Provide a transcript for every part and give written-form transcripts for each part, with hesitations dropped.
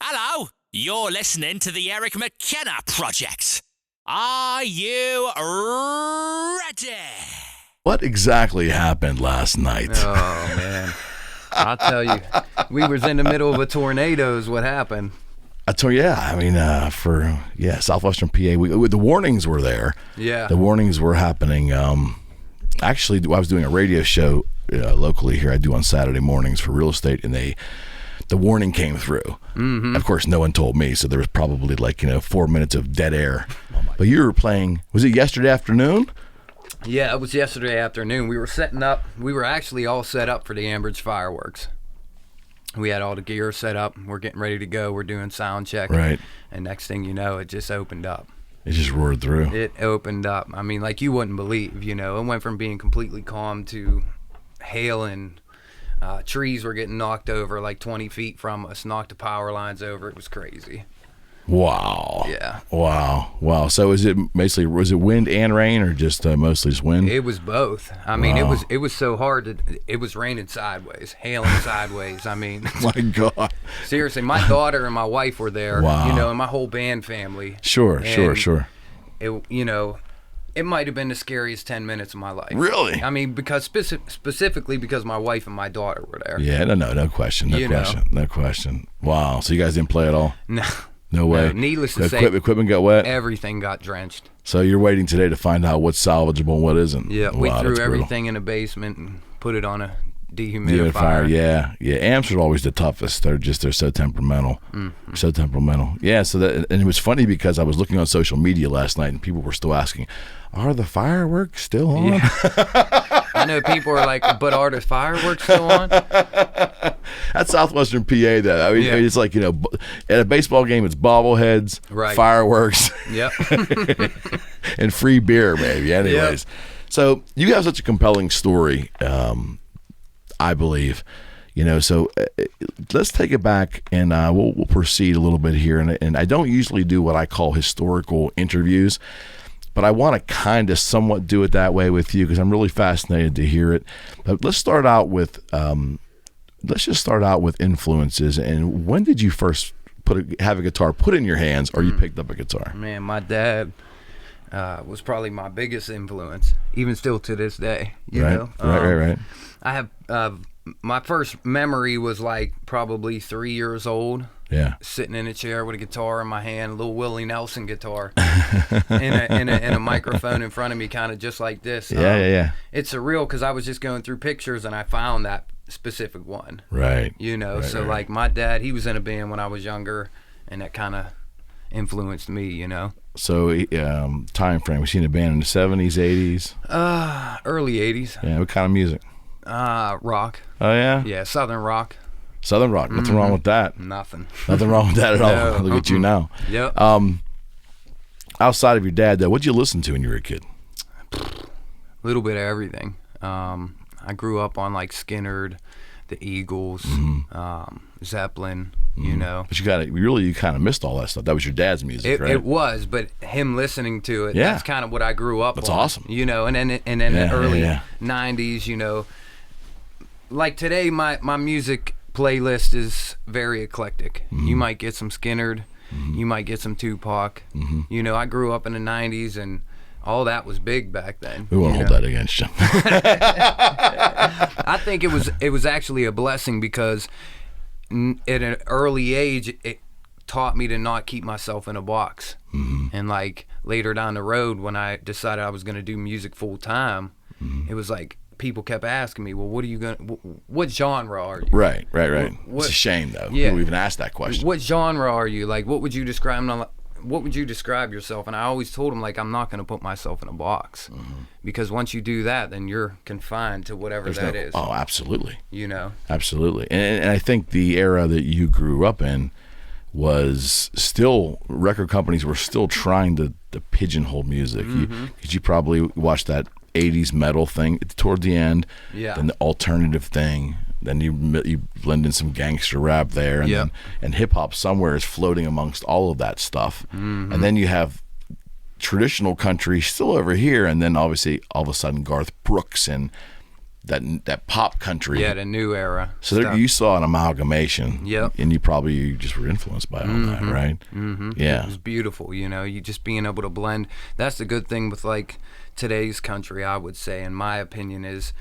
Hello, you're listening to the Eric McKenna Project. Are you ready? What exactly happened last night? Oh, man. I'll tell you. We was in the middle of a tornado is what happened. I told you, Southwestern PA, the warnings were there. Yeah. The warnings were happening. Actually, I was doing a radio show locally here. I do on Saturday mornings for real estate, and the warning came through. Mm-hmm. Of course, no one told me, so there was probably 4 minutes of dead air. But you were playing, was it yesterday afternoon? Yeah, it was yesterday afternoon. We were setting up. We were actually all set up for the Ambridge fireworks. We had all the gear set up. We're getting ready to go. We're doing sound check. Right. And next thing you know, it just opened up. It just roared through. It opened up. I mean, like you wouldn't believe, It went from being completely calm to hail and trees were getting knocked over 20 feet from us, knocked the power lines over. It was crazy. Wow. Yeah. Wow. So was it wind and rain, or just mostly just wind? It was both. I mean, it was so hard it was raining sideways, hailing sideways. I mean, My God. Seriously, my daughter and my wife were there. Wow. And my whole band family. Sure. It might have been the scariest 10 minutes of my life. Really? I mean, because specifically because my wife and my daughter were there. Yeah. No question. No question. Wow. So you guys didn't play at all? No. No way. No, needless to say, equipment got wet. Everything got drenched. So you're waiting today to find out what's salvageable and what isn't. Yeah, we Wow, threw that's everything in the basement and put it on a dehumidifier. Yeah. Amps are always the toughest. They're so temperamental. Mm-hmm. So temperamental. Yeah. And it was funny because I was looking on social media last night and people were still asking, "Are the fireworks still on?" Yeah. I know people are like, "But are the fireworks still on?" That's Southwestern PA, though. I mean, It's like, at a baseball game, it's bobbleheads, right, fireworks, yep, and free beer, maybe. Anyways, So you have such a compelling story, I believe. So let's take it back and we'll proceed a little bit here. And I don't usually do what I call historical interviews, but I want to kind of somewhat do it that way with you because I'm really fascinated to hear it. But let's start out with influences. And when did you first have a guitar put in your hands, or you picked up a guitar? Man, my dad was probably my biggest influence, even still to this day. You know, Right. I have my first memory was probably 3 years old. Yeah. Sitting in a chair with a guitar in my hand, a little Willie Nelson guitar, in a microphone in front of me, kind of just like this. Yeah. It's surreal because I was just going through pictures and I found that specific one. Right. Right. My dad, he was in a band when I was younger, and that kind of influenced me. So time frame, was he in a band in the 70s, 80s? Early 80s. Yeah. What kind of music? Rock. Oh yeah. Yeah, Southern rock. Southern rock. Nothing wrong with that. Nothing wrong with that at all. No. Look at you now. Yep. Outside of your dad, though, what'd you listen to when you were a kid? A little bit of everything. I grew up on Skynyrd, the Eagles, Zeppelin. But you kind of missed all that stuff. That was your dad's music, right? It was, but him listening to it, yeah, that's kind of what I grew up on. That's awesome. And then the early 90s, like today, my music playlist is very eclectic. You might get some Skynyrd, you might get some Tupac. I grew up in the 90s, and all that was big back then. We won't hold that against you. I think it was actually a blessing because at an early age, it taught me to not keep myself in a box. And later down the road, when I decided I was going to do music full time, it was people kept asking me, well, what genre are you? Right. It's a shame though. Yeah. We even asked that question. What genre are you? What would you describe? What would you describe yourself? And I always told them I'm not going to put myself in a box, because once you do that, then you're confined to whatever that is. Oh, absolutely. Absolutely. And I think the era that you grew up in was still, record companies were still trying to pigeonhole music. You probably watched that 80s metal thing toward the end, then the alternative thing, then you blend in some gangster rap there, and hip hop somewhere is floating amongst all of that stuff. And then you have traditional country still over here, and then obviously all of a sudden Garth Brooks and that pop country. Yeah, the new era. So there, you saw an amalgamation. Yep. And you just were influenced by all that, right? Mm-hmm. Yeah. It was beautiful, you know, you just being able to blend. That's the good thing with like today's country, I would say, in my opinion, is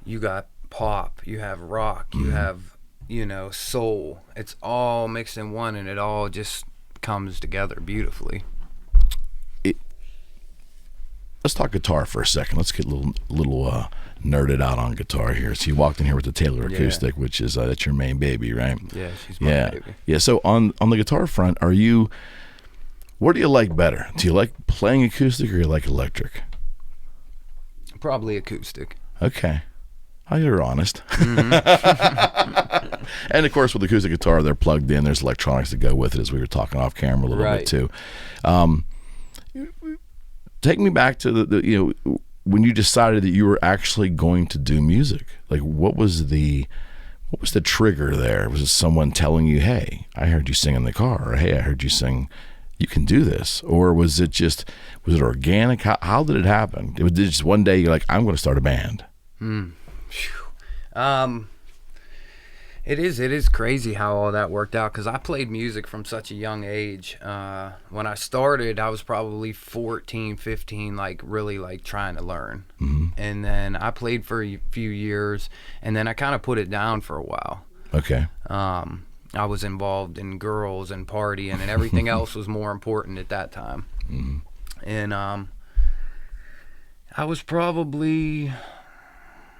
you got pop, you have rock, you have, you know, soul. It's all mixed in one, and it all just comes together beautifully. Let's talk guitar for a second. Let's get a little nerded out on guitar here. So you walked in here with the Taylor acoustic, which is that's your main baby, right? Yeah, she's my baby. Yeah. So on the guitar front, what do you like better? Do you like playing acoustic or you like electric? Probably acoustic. Okay. Oh, you're honest. And of course, with acoustic guitar, they're plugged in. There's electronics that go with it, as we were talking off camera a little bit too. Take me back to the when you decided that you were actually going to do music. Like, what was the trigger there? Was it someone telling you, "Hey, I heard you sing in the car," or "Hey, I heard you sing. You can do this," or was it organic? How did it happen? It was just one day you're like, "I'm going to start a band." It is crazy how all that worked out, because I played music from such a young age. When I started, I was probably 14, 15, like really like trying to learn. And then I played for a few years, and then I kind of put it down for a while. Okay. I was involved in girls and partying, and everything else was more important at that time. And I was probably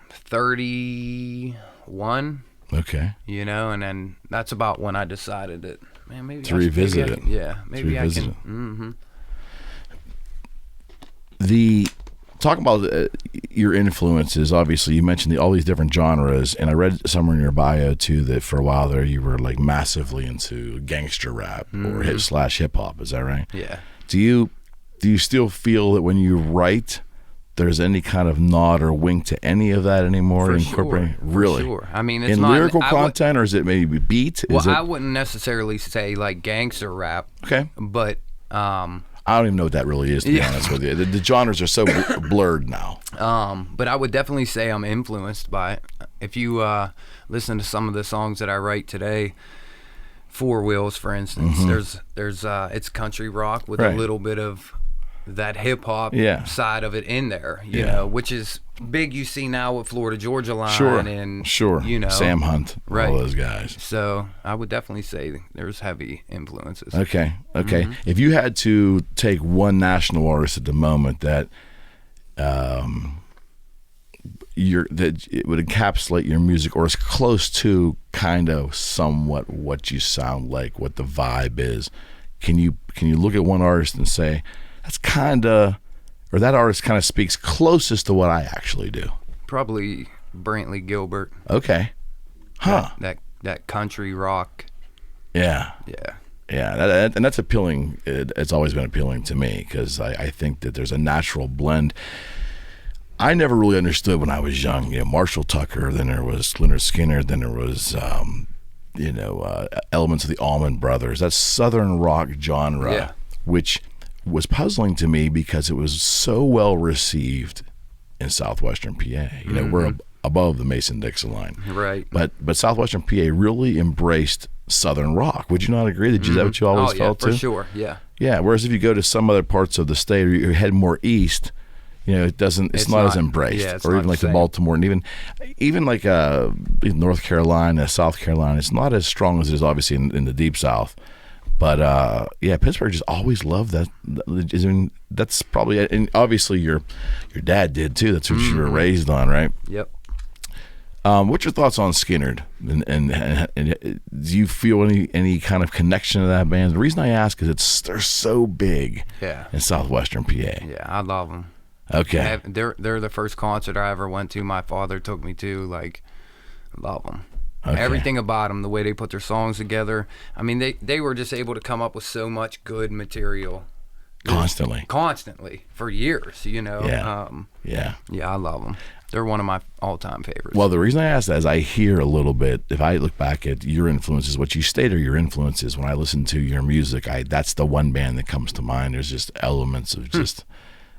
31. Okay. You know, and then that's about when I decided that, man, maybe to revisit it. Maybe I can. Talk about your influences. Obviously, you mentioned all these different genres, and I read somewhere in your bio too that for a while there you were like massively into gangster rap or hip hop. Is that right? Yeah. Do you still feel that when you write, there's any kind of nod or wink to any of that anymore? For incorporating? sure. Really? For sure. I mean, it's in not lyrical content, or is it maybe beat? I wouldn't necessarily say like gangster rap. Okay. But I don't even know what that really is, to be honest with you. The genres are so blurred now. But I would definitely say I'm influenced by it. If you listen to some of the songs that I write today, Four Wheels, for instance, there's it's country rock with a little bit of that hip hop side of it in there, you know, which is big. You see now with Florida Georgia Line and you know, Sam Hunt, all those guys. So I would definitely say there's heavy influences. Okay. If you had to take one national artist at the moment that it would encapsulate your music, or is close to kind of somewhat what you sound like, what the vibe is, can you look at one artist and say, that's kind of, or that artist kind of speaks closest to what I actually do? Probably Brantley Gilbert. Okay. Huh. That country rock. Yeah. Yeah. Yeah, and that's appealing. It's always been appealing to me, because I think that there's a natural blend. I never really understood when I was young. You know, Marshall Tucker, then there was Lynyrd Skynyrd, then there was elements of the Allman Brothers. That Southern rock genre, which was puzzling to me because it was so well received in Southwestern PA. You know, we're above the Mason-Dixon line, right? But Southwestern PA really embraced Southern rock. Would you not agree? Is that what you always felt too? For sure, yeah. Yeah. Whereas if you go to some other parts of the state, or you head more east, you know, it's not as embraced. Yeah, or even like the Baltimore, and even like North Carolina, South Carolina, it's not as strong as it is obviously in the Deep South. But Pittsburgh just always loved that. I mean, that's probably, and obviously your dad did too. That's what you were raised on, right? Yep. What's your thoughts on Skynyrd? And do you feel any kind of connection to that band? The reason I ask is they're so big in Southwestern PA. Yeah, I love them. Okay. They're the first concert I ever went to. My father took me to. Like, love them. Okay. Everything about them, the way they put their songs together. I mean, they were just able to come up with so much good material. Constantly for years, you know. Yeah. I love them. They're one of my all-time favorites. Well, the reason I ask that is I hear a little bit, if I look back at your influences, what you state are your influences, when I listen to your music, that's the one band that comes to mind. There's just elements of just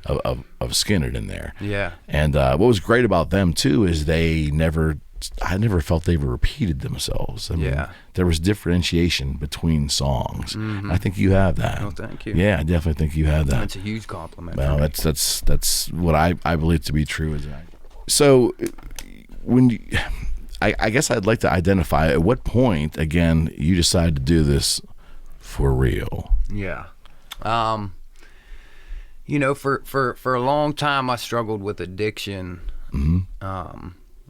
of Skinner in there. Yeah. And what was great about them too is I never felt they repeated themselves. I mean, there was differentiation between songs. I think you have that. Oh, thank you. Yeah, I definitely think you have that. That's a huge compliment. Well, that's what I believe to be true. So when you, I guess I'd like to identify at what point again you decided to do this for real. Yeah. You know, for a long time I struggled with addiction.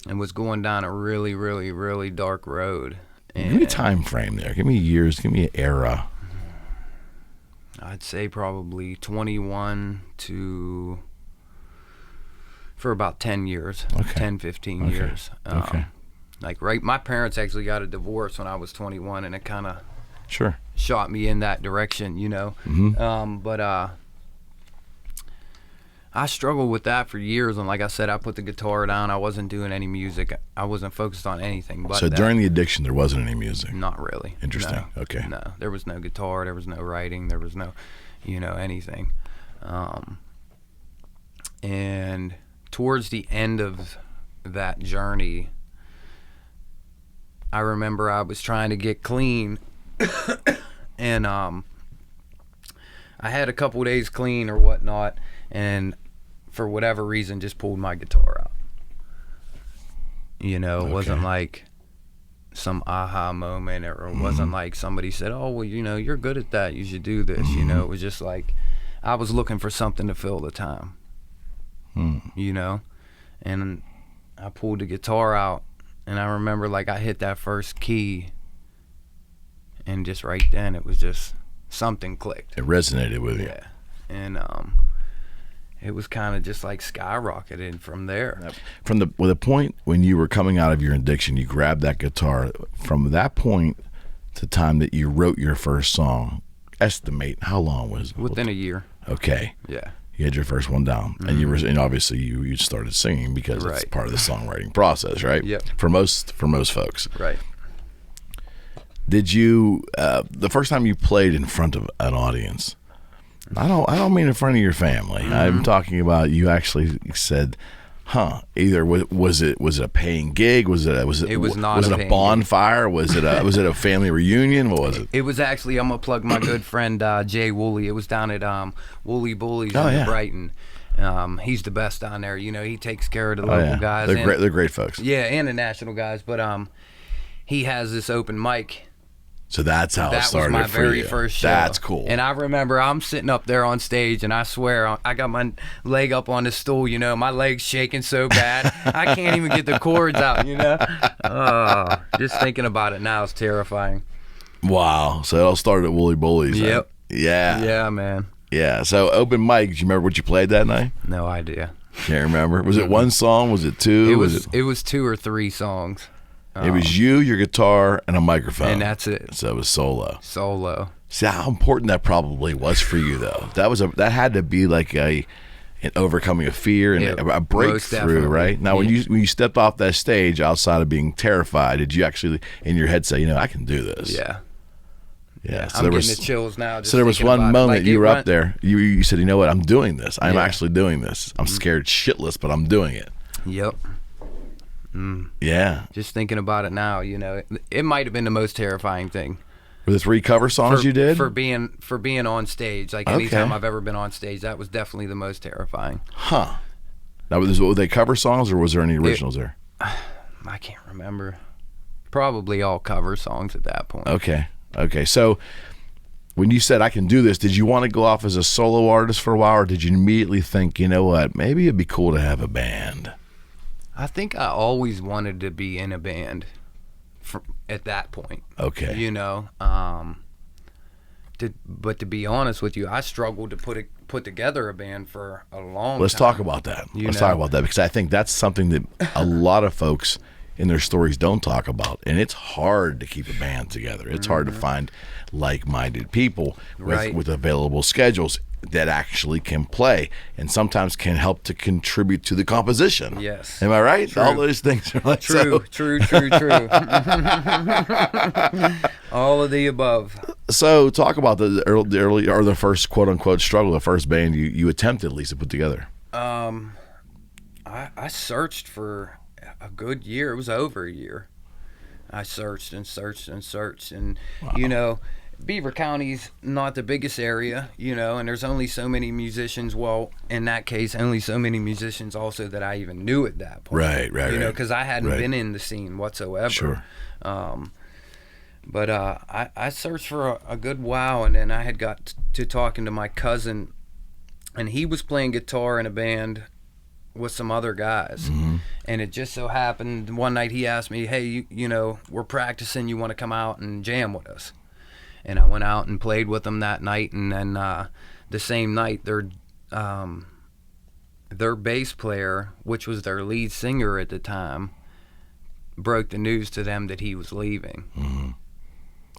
And was going down a really, really, really dark road. And give me a time frame there. Give me years. Give me an era. I'd say probably 21 to for about 10 years. Okay. 10, 15 years. Okay. Like my parents actually got a divorce when I was 21, and it kind of Sure. shot me in that direction, you know. But I struggled with that for years, and like I said, I put the guitar down. I wasn't doing any music. I wasn't focused on anything. But So during the addiction, there wasn't any music? Not really. Interesting. No. Okay. No, there was no guitar. There was no writing. There was no, anything. And towards the end of that journey, I remember I was trying to get clean, and I had a couple days clean or whatnot, and for whatever reason just pulled my guitar out. It wasn't like some aha moment, or it wasn't like somebody said, oh, well, you're good at that, you should do this. It was just like I was looking for something to fill the time. And I pulled the guitar out, and I remember like I hit that first key, and just right then it was just something clicked. It resonated with you. Yeah. And it was kind of just like skyrocketed from there. From the point when you were coming out of your addiction, you grabbed that guitar. From that point to the time that you wrote your first song, estimate how long was it? Within a year. Okay. Yeah. You had your first one down, and obviously you started singing because it's part of the songwriting process, right? Yep. For most folks. Right. Did you the first time you played in front of an audience? I don't mean in front of your family. I'm talking about you actually said, either was it a paying gig? Was it a bonfire? Was it a family reunion? What was it? It was actually, I'm gonna plug my good friend Jay Woolley. It was down at Woolley Bullies in Brighton. He's the best down there. He takes care of the local guys. They're great folks. Yeah, and the national guys. But he has this open mic. So that's how it started. That was my very first show. That's cool. And I remember I'm sitting up there on stage, and I swear I got my leg up on the stool. My leg's shaking so bad I can't even get the chords out. Just thinking about it now is terrifying. Wow. So it all started at Woolley Bullies. Yep. Huh? Yeah. Yeah, man. Yeah. So open mic. Do you remember what you played that night? No idea. Can't remember. Was it one song? Was it two? It was 2 or 3 songs. It was you, your guitar, and a microphone. And that's it. So it was solo. See how important that probably was for you, though. That had to be like an overcoming of fear and a breakthrough, right? Now, when you stepped off that stage, outside of being terrified, did you actually in your head say, I can do this? Yeah. Yeah. So I'm getting the chills now. So there was one moment you were up there. You said, what? I'm doing this. I'm actually doing this. I'm scared shitless, but I'm doing it. Yep. Yeah. Just thinking about it now, it might have been the most terrifying thing. Were the 3 cover songs you did? For being on stage. Like anytime I've ever been on stage, that was definitely the most terrifying. Huh. Now, were they cover songs, or was there any originals there? I can't remember. Probably all cover songs at that point. Okay. So when you said I can do this, did you want to go off as a solo artist for a while, or did you immediately think, what, maybe it'd be cool to have a band? I think I always wanted to be in a band at that point. Okay. But to be honest with you, I struggled to put together a band for a long time. Let's talk about that. Talk about that, because I think that's something that a lot of folks in their stories don't talk about, and it's hard to keep a band together. It's hard to find like-minded people with available schedules that actually can play, and sometimes can help to contribute to the composition. Yes. Am I right? True. All those things are like true. All of the above. So talk about the early or the first quote unquote struggle, the first band you attempted at least to put together. I searched for a good year. It was over a year. I searched and searched and searched, and Wow. Beaver County's not the biggest area, and there's only so many musicians. Well, in that case, only so many musicians also that I even knew at that point. Right. Because I hadn't been in the scene whatsoever. Sure. But I searched for a good while, and then I had got to talking to my cousin, and he was playing guitar in a band with some other guys. Mm-hmm. And it just so happened one night he asked me, hey, we're practicing, you want to come out and jam with us? And I went out and played with them that night, and then the same night their bass player, which was their lead singer at the time, broke the news to them that he was leaving. Mm-hmm.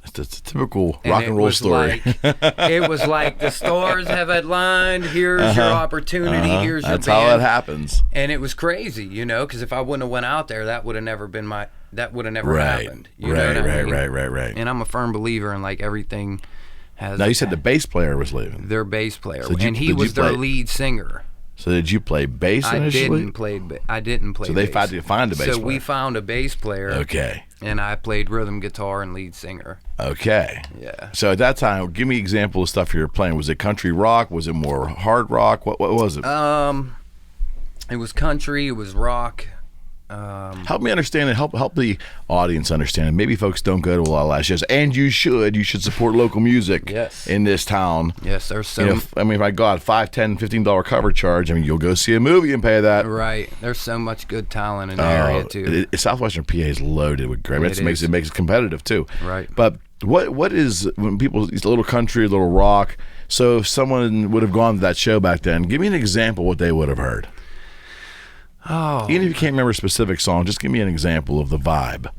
It's a typical And rock and roll story. It was like the stars have aligned. Here's your opportunity. Here's your That's band. how it happens. And it was crazy, because if I wouldn't have went out there, that would have never happened. You know what I mean? Right. And I'm a firm believer in everything has. Now you said the bass player was leaving. Their bass player, So and he was their lead singer. So did you play bass I initially? didn't play. So they bass. had to find a bass player. So we found a bass player. Okay. And I played rhythm guitar and lead singer. Okay. Yeah. So at that time, give me an example of stuff you were playing. Was it country rock? Was it more hard rock? What was it? It was country. It was rock. Help me understand and help the audience understand. Maybe folks don't go to a lot of last shows, and you should. You should support local music in this town. Yes, there's so. If I got a $5, $10, $15 cover charge, you'll go see a movie and pay that. Right. There's so much good talent in the area too. Southwestern PA is loaded with great. It makes it competitive too. Right. But what is when people it's a little country, a little rock? So if someone would have gone to that show back then, give me an example of what they would have heard. Oh. Even if you can't remember a specific song, just give me an example of the vibe.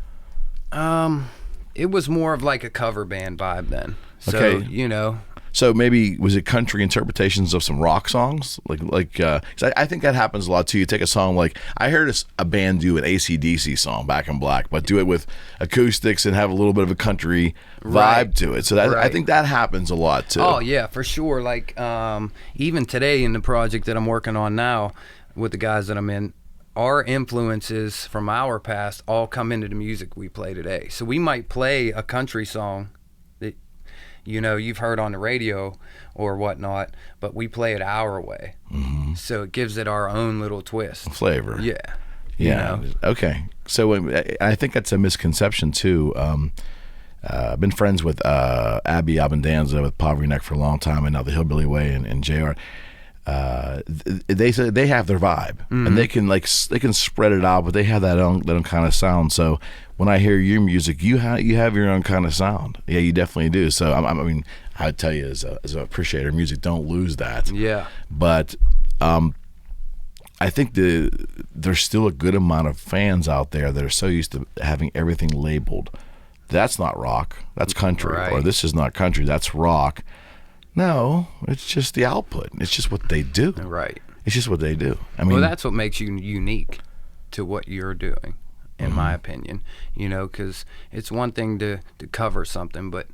It was more of like a cover band vibe then. So, Okay. So maybe was it country interpretations of some rock songs? 'Cause I think that happens a lot too. You take a song like I heard a band do an AC/DC song, Back in Black, but do it with acoustics and have a little bit of a country vibe to it. So I think that happens a lot too. Oh yeah, for sure. Even today in the project that I'm working on now with the guys that I'm in, our influences from our past all come into the music we play today. So we might play a country song that you've heard on the radio or whatnot, but we play it our way. Mm-hmm. So it gives it our own little twist. Flavor. Yeah. Yeah. Okay. So I think that's a misconception too. I've been friends with Abby Abendanza with Poverty Neck for a long time, and now the Hillbilly Way and JR. They say they have their vibe, and they can spread it out, but they have that own kind of sound. So when I hear your music, you have your own kind of sound. Yeah, you definitely do. So I'd tell you as an appreciator of music, don't lose that. Yeah. But I think there's still a good amount of fans out there that are so used to having everything labeled. That's not rock. That's country. Right. Or this is not country. That's rock. No, it's just the output. It's just what they do. Right. It's just what they do. Well, that's what makes you unique to what you're doing, in my opinion. Because it's one thing to cover something, but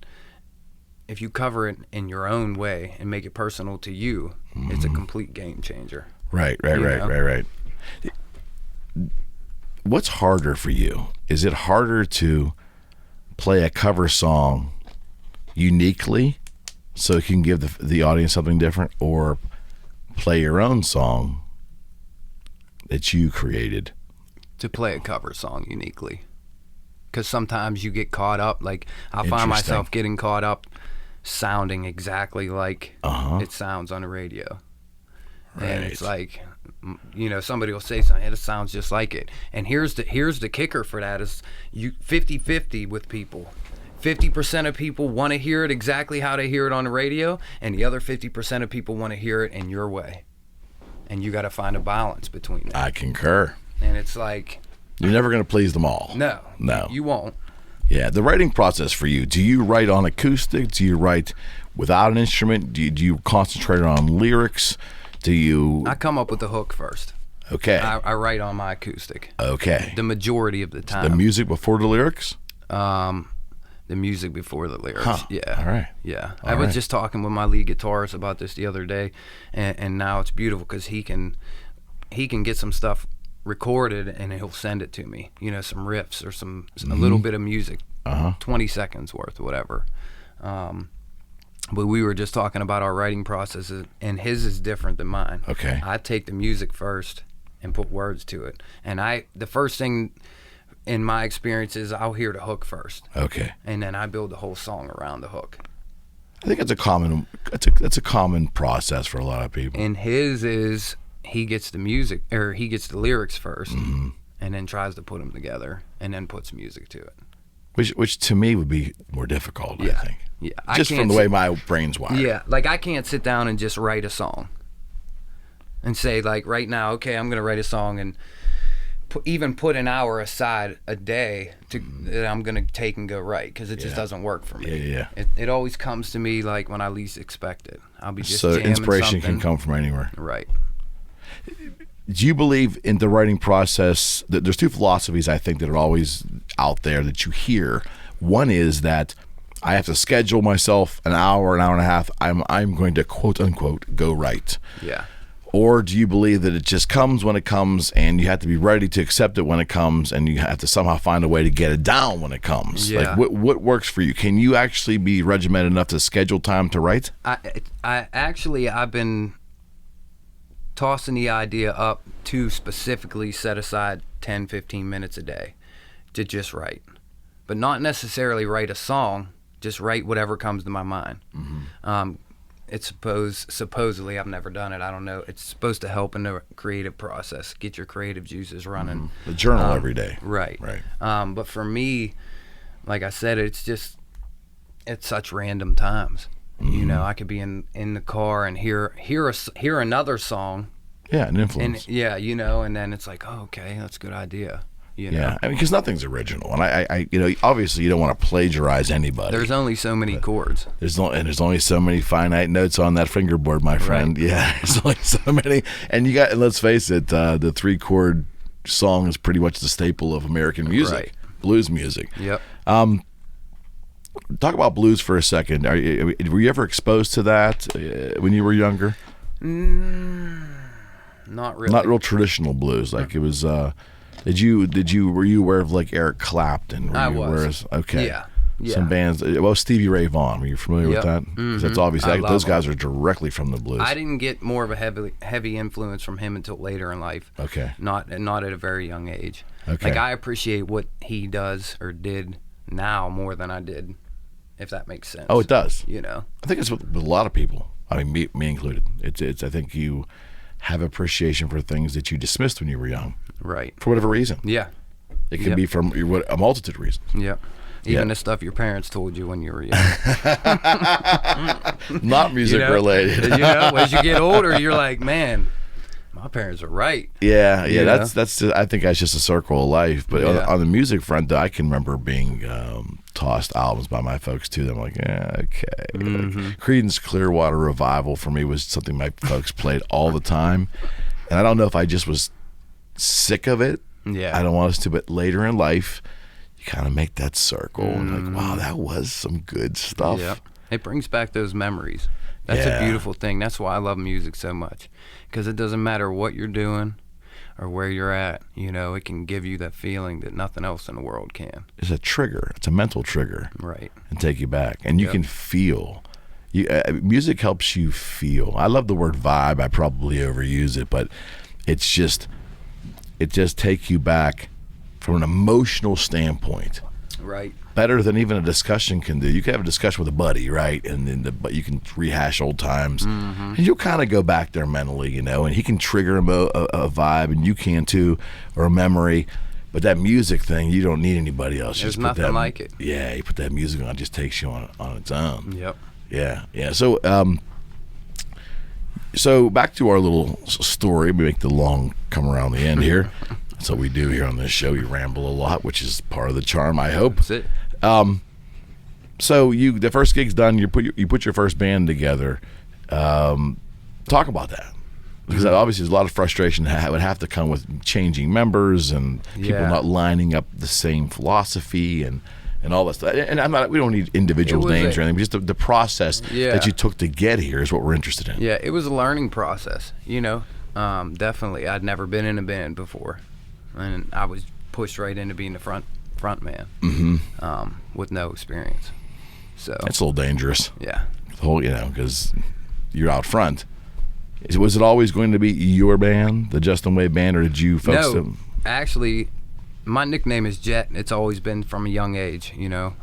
if you cover it in your own way and make it personal to you, it's a complete game changer. Right. What's harder for you? Is it harder to play a cover song uniquely so it can give the audience something different, or play your own song that you created? To play a cover song uniquely. Because sometimes you get caught up, I find myself getting caught up sounding exactly like it sounds on the radio. Right. And it's somebody will say something, and it sounds just like it. And here's the kicker for that is you 50-50 with people. 50% of people want to hear it exactly how they hear it on the radio, and the other 50% of people want to hear it in your way. And you got to find a balance between that. I concur. And it's like... You're never going to please them all. No. You won't. Yeah, the writing process for you. Do you write on acoustic? Do you write without an instrument? Do you concentrate on lyrics? I come up with the hook first. Okay. I write on my acoustic. Okay. The majority of the time. The music before the lyrics? the music before the lyrics. Huh. Yeah. All right. Yeah. All I was right. just talking with my lead guitarist about this the other day, and now it's beautiful because he can get some stuff recorded and he'll send it to me. You know, some riffs or a little bit of music, 20 seconds worth, whatever. But we were just talking about our writing processes, and his is different than mine. Okay. I take the music first and put words to it, and the first thing in my experience is I'll hear the hook first. Okay. And then I build the whole song around the hook. I think that's a common process for a lot of people. And his is he gets the music, or he gets the lyrics first, and then tries to put them together, and then puts music to it. Which to me would be more difficult, I think. Yeah. Just from the way my brain's wired. Yeah, like I can't sit down and just write a song and say, like, right now, okay, I'm going to write a song and even put an hour aside a day that I'm going to take and go write, because it just doesn't work for me. Yeah. It always comes to me like when I least expect it. I'll be just So jamming inspiration something. can come from anywhere. Right. Do you believe in the writing process? There's two philosophies I think that are always out there that you hear. One is that I have to schedule myself an hour and a half. I'm going to quote unquote go write. Yeah. Or do you believe that it just comes when it comes, and you have to be ready to accept it when it comes, and you have to somehow find a way to get it down when it comes? Yeah. Like what works for you? Can you actually be regimented enough to schedule time to write? I've been tossing the idea up to specifically set aside 10-15 minutes a day to just write, but not necessarily write a song, just write whatever comes to my mind. It's supposedly, I've never done it, I don't know, it's supposed to help in the creative process, get your creative juices running. The journal every day. Right. But for me, like I said, it's such random times. You know, I could be in the car and hear another song. Yeah, an influence. And you know, and then it's like, oh, okay, that's a good idea. You know? Yeah, I mean, because nothing's original, and I, you know, obviously you don't want to plagiarize anybody. There's only so many chords. There's only so many finite notes on that fingerboard, my friend. Right. Yeah, there's only so many, and let's face it, the 3-chord song is pretty much the staple of American music, Right. Blues music. Yep. Talk about blues for a second. Were you ever exposed to that when you were younger? Not really. Not real traditional blues, like it was. Were you aware of like Eric Clapton? I was. Okay. Yeah. Some bands. Well, Stevie Ray Vaughan. Were you familiar with Yep. that? 'Cause that's obviously I love those him. guys are directly from the blues. I didn't get more of a heavy influence from him until later in life. Okay. Not at a very young age. Okay. Like I appreciate what he does or did now more than I did, if that makes sense. Oh, it does. You know. I think it's with a lot of people. I mean, me included. It's. I think you have appreciation for things that you dismissed when you were young, Right. for whatever reason. Yeah. It can Yep. be from a multitude of reasons. Yep. Even Yeah. the stuff your parents told you when you were young. Not music related. You know, as you get older, you're like, man, my parents are right. Yeah. You That's just, I think that's just a circle of life. But Yeah. on the music front, though, I can remember being tossed albums by my folks too. I'm like, yeah, okay. Like, Creedence Clearwater Revival for me was something my folks played all the time, and I don't know if I just was sick of it. Yeah. I don't want us to, but later in life, you kind of make that circle and like, wow, that was some good stuff. Yeah. It brings back those memories. That's Yeah. a beautiful thing. That's why I love music so much, because it doesn't matter what you're doing or where you're at. You know, it can give you that feeling that nothing else in the world can. It's a trigger. It's a mental trigger. Right. And take you back, and you Yep. can feel. Music helps you feel. I love the word vibe. I probably overuse it, but it just takes you back from an emotional standpoint. Right. Better than even a discussion can do. You can have a discussion with a buddy, right? And then, but you can rehash old times, and you'll kind of go back there mentally, you know. And he can trigger a vibe, and you can too, or a memory. But that music thing, you don't need anybody else. There's Just put nothing that, like it. Yeah, you put that music on, it just takes you on its own. Yep. Yeah. So back to our little story. We make the long come around the end here. That's what we do here on this show. We ramble a lot, which is part of the charm, I hope. That's it. So the first gig's done. You put your first band together. Talk about that, because obviously there's a lot of frustration that would have to come with changing members and people Yeah. not lining up the same philosophy. And and all that stuff. And we don't need individual names or anything, but just the process that you took to get here is what we're interested in. Yeah, it was a learning process, you know. Definitely. I'd never been in a band before, and I was pushed right into being the front man with no experience. So it's a little dangerous. Yeah. The whole, because you're out front. Was it always going to be your band, the Justin Wade Band, or did you folks? No, actually, my nickname is Jet. It's always been from a young age, you know.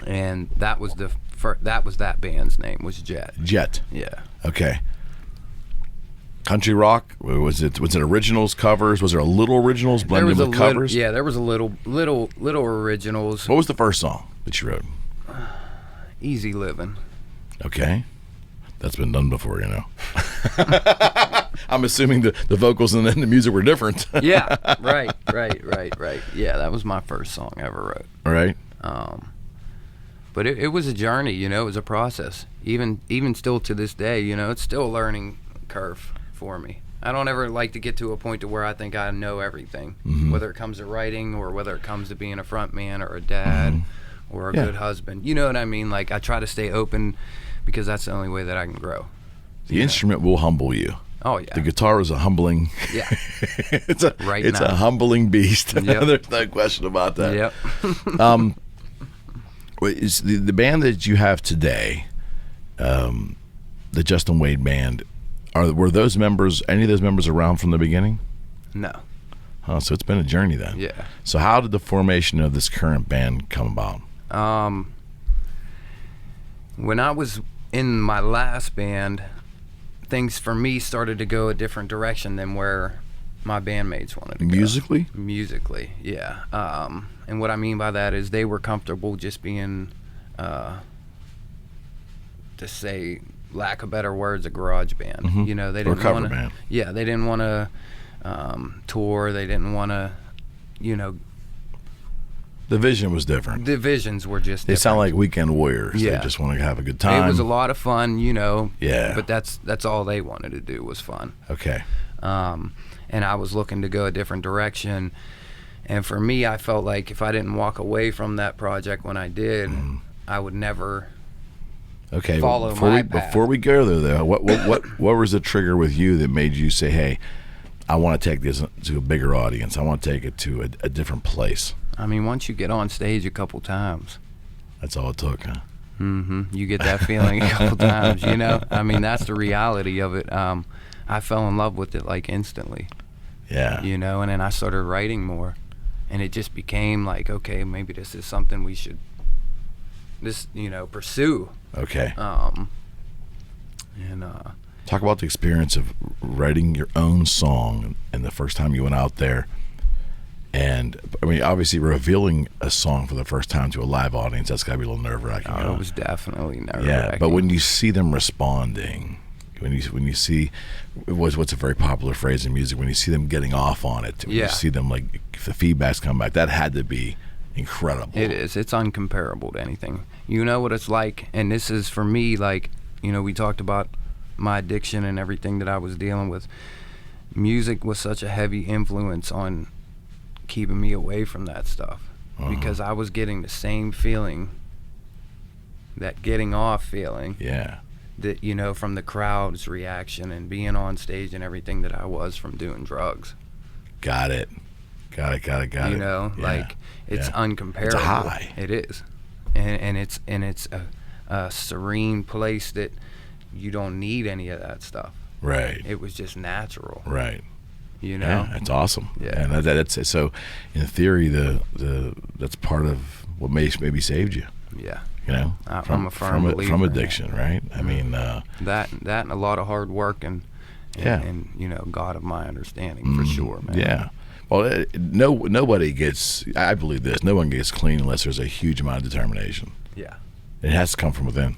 And that was that band's name, was Jet. Jet. Yeah. Okay. Country rock? Was it originals, covers? Was there a little originals blended with covers? There was a little originals. What was the first song that you wrote? Easy Living. Okay. That's been done before, I'm assuming the vocals and then the music were different. Yeah, right. Yeah, that was my first song I ever wrote. All right. But it was a journey, it was a process. Even still to this day, it's still a learning curve for me. I don't ever like to get to a point to where I think I know everything, whether it comes to writing or whether it comes to being a front man or a dad or a good husband. You know what I mean? Like, I try to stay open because that's the only way that I can grow. The instrument will humble you. Oh, yeah. The guitar is a humbling. Yeah. it's a humbling beast. Yep. There's no question about that. Yep. Is the band that you have today, the Justin Wade Band, were any of those members around from the beginning? No. So it's been a journey then. Yeah. So how did the formation of this current band come about? When I was in my last band, things for me started to go a different direction than where my bandmates wanted to go. Musically, yeah. And what I mean by that is they were comfortable just being, to say, lack of better words, a garage band. They didn't or cover band. Yeah, they didn't want to tour. They didn't want to, The vision was different. The visions were just They different. sound like weekend warriors. Yeah. They just want to have a good time. It was a lot of fun, Yeah. But that's all they wanted to do was fun. Okay. And I was looking to go a different direction. And for me, I felt like if I didn't walk away from that project when I did, I would never follow my path. Before we go there, though, what was the trigger with you that made you say, "Hey, I want to take this to a bigger audience. I want to take it to a different place"? I mean, once you get on stage a couple times, that's all it took, huh? You get that feeling a couple times. I mean, that's the reality of it. I fell in love with it like instantly. Yeah. And then I started writing more. And it just became like, okay, maybe this is something we should pursue. Okay. And talk about the experience of writing your own song and the first time you went out there. And I mean, obviously revealing a song for the first time to a live audience, that's got to be a little nerve-wracking. It was definitely nerve-wracking. Yeah, but when you see them responding, when you see what's a very popular phrase in music, when you see them getting off on it, when you see them, like, if the feedback's come back, that had to be incredible. It is. It's uncomparable to anything. You know what it's like, and this is for me, like, we talked about my addiction and everything that I was dealing with. Music was such a heavy influence on keeping me away from that stuff because I was getting the same feeling, that getting off feeling. Yeah. That, from the crowd's reaction and being on stage and everything that I was from doing drugs. Got it. Like it's uncomparable. It's a high. It is, and it's a serene place that you don't need any of that stuff. Right. It was just natural. Right. Yeah, that's awesome. Yeah, and that's so. In theory, that's part of what maybe saved you. Yeah. I'm a firm believer from addiction, right? I mean, that and a lot of hard work and God of my understanding for sure, man. Yeah. Well, nobody gets. I believe this. No one gets clean unless there's a huge amount of determination. Yeah. It has to come from within.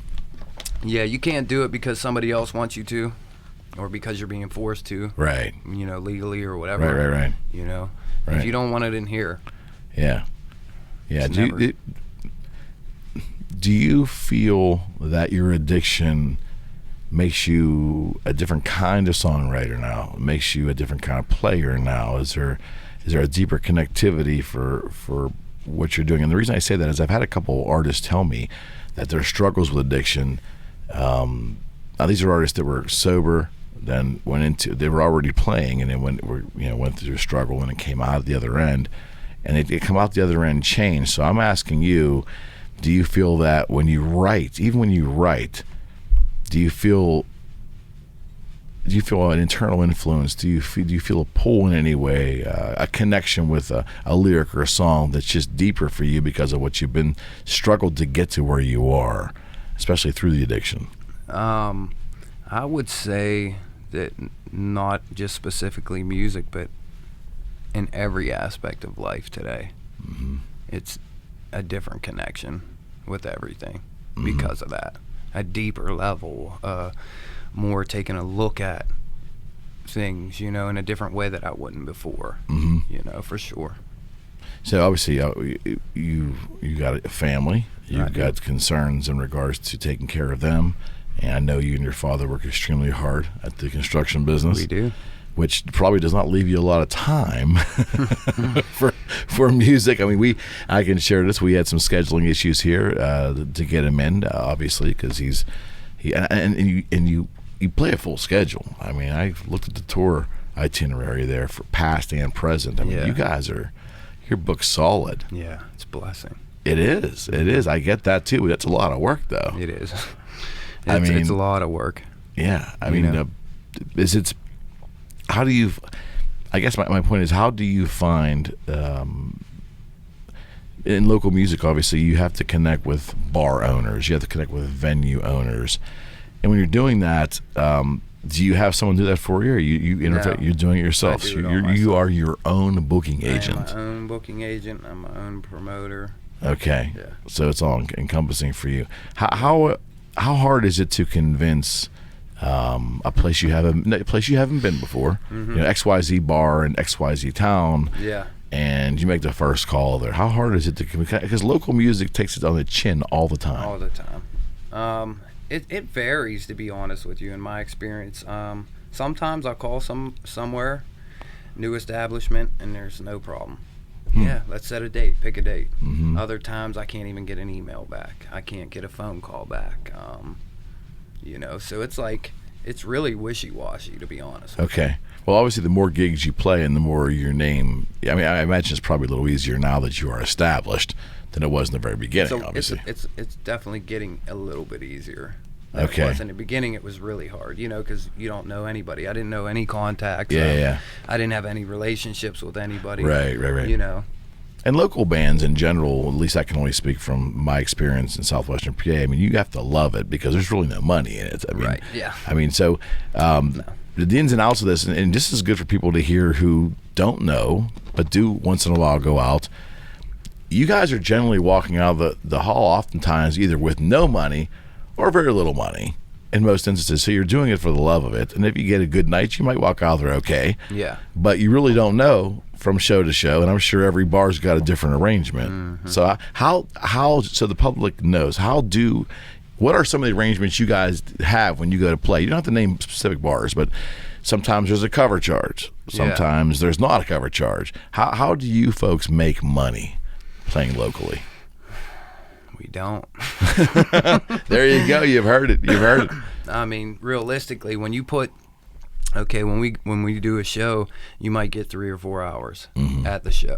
Yeah, you can't do it because somebody else wants you to, or because you're being forced to. Right. Legally or whatever. Right. Right. If you don't want it in here. Yeah. Yeah. Do you feel that your addiction makes you a different kind of songwriter now? Makes you a different kind of player now? Is there a deeper connectivity for what you're doing. And the reason I say that is I've had a couple artists tell me that their struggles with addiction. Now these are artists that were sober, then they were already playing, and then went through a struggle, and it came out the other end, and it come out the other end changed. So I'm asking you, do you feel that when you write, even when you write, do you feel an internal influence? Do you feel a pull in any way, a connection with a lyric or a song that's just deeper for you because of what you've been struggled to get to where you are, especially through the addiction? I would say that not just specifically music, but in every aspect of life today, it's a different connection with everything because of that. A deeper level, more taking a look at things, in a different way that I wouldn't before, for sure. So obviously you got a family, you've got concerns in regards to taking care of them, and I know you and your father work extremely hard at the construction business. We do. Which probably does not leave you a lot of time for music. I mean, I can share this. We had some scheduling issues here to get him in, obviously, because you play a full schedule. I mean, I looked at the tour itinerary there for past and present. I mean, you guys your book's solid. Yeah, it's a blessing. It is. It is. I get that too. That's a lot of work, though. It is. It's a lot of work. Yeah. I mean, how do you? I guess my point is, how do you find in local music? Obviously, you have to connect with bar owners. You have to connect with venue owners, and when you're doing that, do you have someone do that for you, or you're doing it yourself? You are your own booking agent. I'm my own booking agent. I'm my own promoter. Okay. Yeah. So it's all encompassing for you. How hard is it to convince a place you haven't been before, XYZ bar in XYZ town, and you make the first call there? How hard is it to, because local music takes it on the chin all the time? All the time. It varies, to be honest with you, in my experience. Sometimes I'll call somewhere, new establishment, and there's no problem. Yeah, let's set a date, pick a date. Other times I can't even get an email back. I can't get a phone call back. So it's like, it's really wishy-washy, to be honest. Okay. Well, obviously, the more gigs you play and the more your name, I mean, I imagine it's probably a little easier now that you are established than it was in the very beginning, so obviously. It's definitely getting a little bit easier. Okay. It was. In the beginning, it was really hard, because you don't know anybody. I didn't know any contacts. Yeah. I didn't have any relationships with anybody. Right. And local bands in general, at least I can only speak from my experience in Southwestern PA. I mean, you have to love it because there's really no money in it. I mean, right. Yeah. I mean, so the ins and outs of this, and this is good for people to hear who don't know but do once in a while go out. You guys are generally walking out of the hall oftentimes either with no money or very little money in most instances. So you're doing it for the love of it. And if you get a good night, you might walk out there okay. Yeah. But you really don't know from show to show, and I'm sure every bar's got a different arrangement. So so the public knows, what are some of the arrangements you guys have when you go to play? You don't have to name specific bars, but sometimes there's a cover charge. Sometimes there's not a cover charge. How do you folks make money playing locally? We don't. There you go. You've heard it. I mean, realistically, when you put, when we do a show, you might get 3 or 4 hours at the show.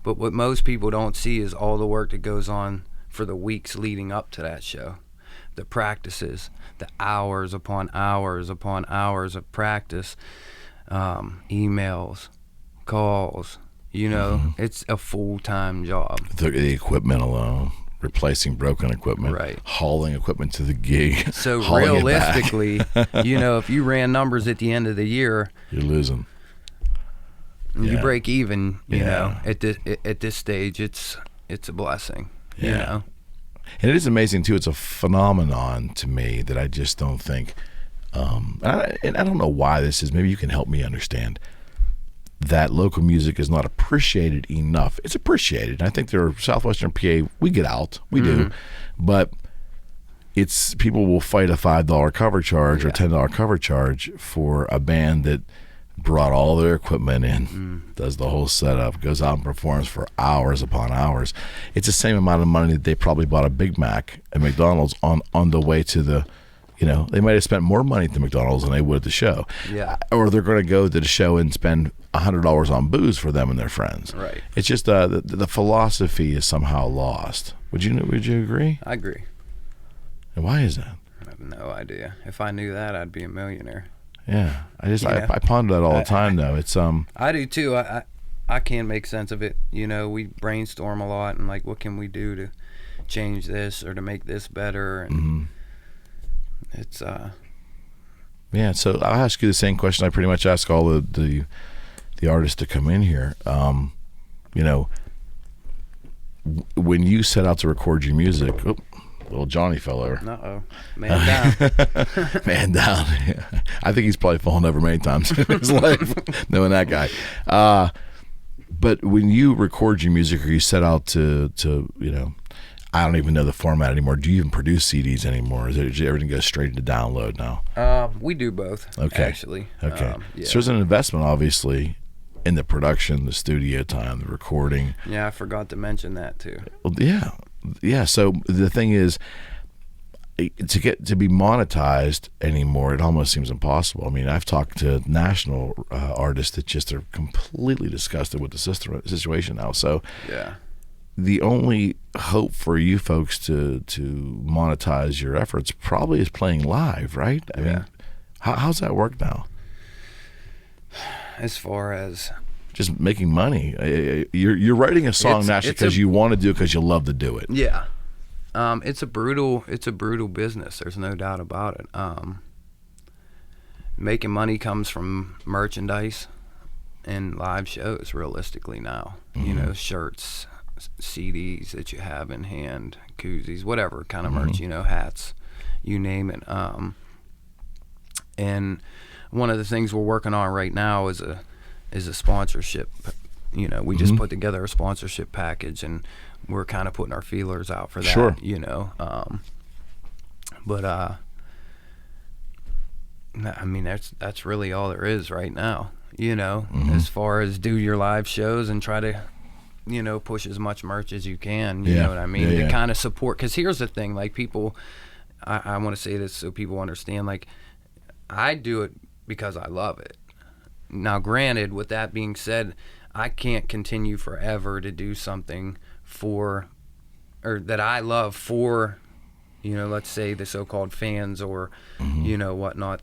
But what most people don't see is all the work that goes on for the weeks leading up to that show. The practices, the hours upon hours upon hours of practice, emails, calls. It's a full-time job. The equipment alone. Replacing broken equipment, right? Hauling equipment to the gig. So realistically, if you ran numbers at the end of the year, you're losing. You break even. At this stage, it's a blessing. And it is amazing too. It's a phenomenon to me that I just don't think. And I don't know why this is. Maybe you can help me understand. That local music is not appreciated enough. It's appreciated. I think there are Southwestern PA, we get out, we do, but it's people will fight a $5 cover charge or $10 cover charge for a band that brought all their equipment in, does the whole setup, goes out and performs for hours upon hours. It's the same amount of money that they probably bought a Big Mac at McDonald's on the way to the, they might have spent more money at the McDonald's than they would at the show. Yeah. Or they're going to go to the show and spend $100 on booze for them and their friends. Right. It's just the philosophy is somehow lost. Would you agree? I agree. And why is that? I have no idea. If I knew that, I'd be a millionaire. Yeah, I ponder that all the time, though. It's I do too. I can't make sense of it. We brainstorm a lot and like, what can we do to change this or to make this better? And it's yeah. So I'll ask you the same question I pretty much ask all the artists to come in here. When you set out to record your music. Little Johnny fell over. Uh-oh. Man down. Man down. I think he's probably fallen over many times in his life, knowing that guy. But when you record your music or you set out to I don't even know the format anymore. Do you even produce CDs anymore? Is everything goes straight to download now? We do both, okay. Actually. Okay. Yeah. So there's an investment, obviously, in the production, the studio time, the recording. Yeah, I forgot to mention that, too. Well, yeah. Yeah, so the thing is, to be monetized anymore, it almost seems impossible. I mean, I've talked to national artists that just are completely disgusted with the situation now. So yeah, the only hope for you folks to monetize your efforts probably is playing live, right? I mean, how's that work now? As far as just making money, you're writing a song nationally because you want to do it because you love to do it. Yeah, it's a brutal business. There's no doubt about it. Making money comes from merchandise and live shows. Realistically, now shirts, CDs that you have in hand, koozies, whatever kind of merch, hats, you name it. And one of the things we're working on right now is a sponsorship. We just put together a sponsorship package, and we're kind of putting our feelers out for that. Sure. But I mean, that's really all there is right now. As far as do your live shows and try to, push as much merch as you can. You know what I mean? To kind of support. Because here's the thing, like people, I want to say this so people understand. Like, I do it because I love it. Now, granted, with that being said, I can't continue forever to do something that I love for, let's say the so-called fans or, whatnot.